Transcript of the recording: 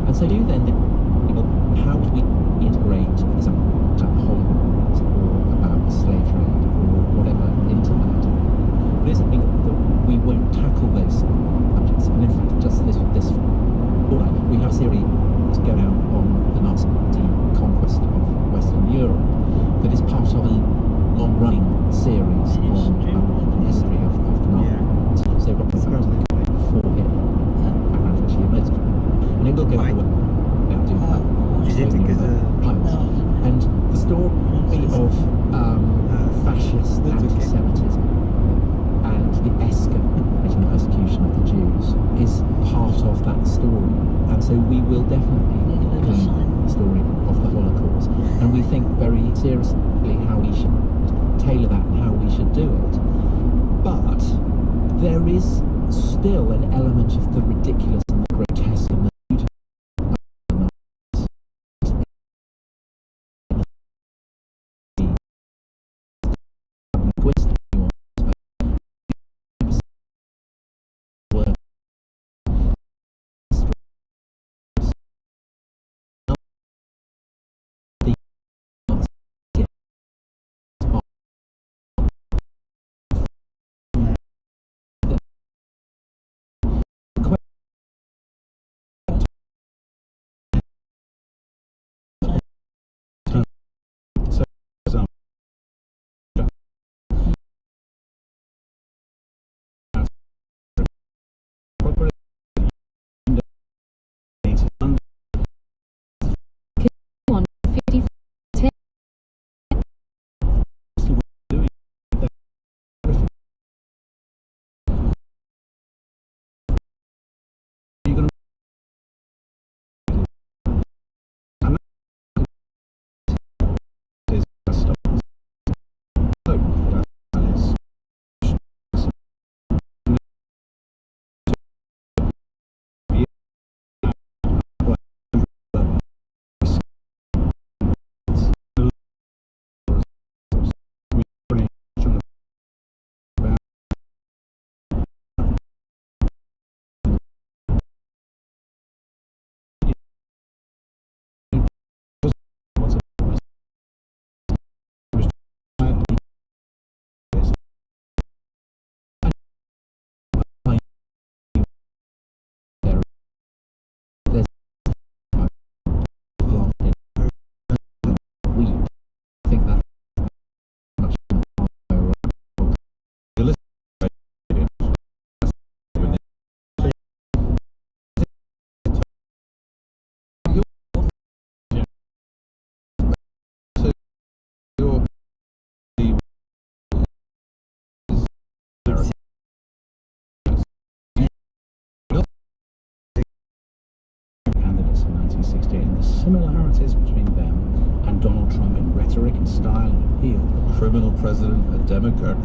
And so do then, how do we integrate, for example, Hollywood or about the slave trade or whatever into that? But it doesn't mean that we won't tackle those subjects. And in fact, just this fall, we have a series to go out on the Nazi conquest of Western Europe that is part of a long-running series on the history of the Nazis. So we've got before him, background actually emerged, and it will go about doing that. Is it because and the story of fascist anti-Semitism and the escalating persecution of the Jews is part of that story, and so we will definitely claim the story of the Holocaust, and we think very seriously how we should tailor that and how we should do it. But there is still an element of the ridiculous and the grotesque and the and the similarities between them and Donald Trump in rhetoric and style and appeal. Criminal president, a Democrat.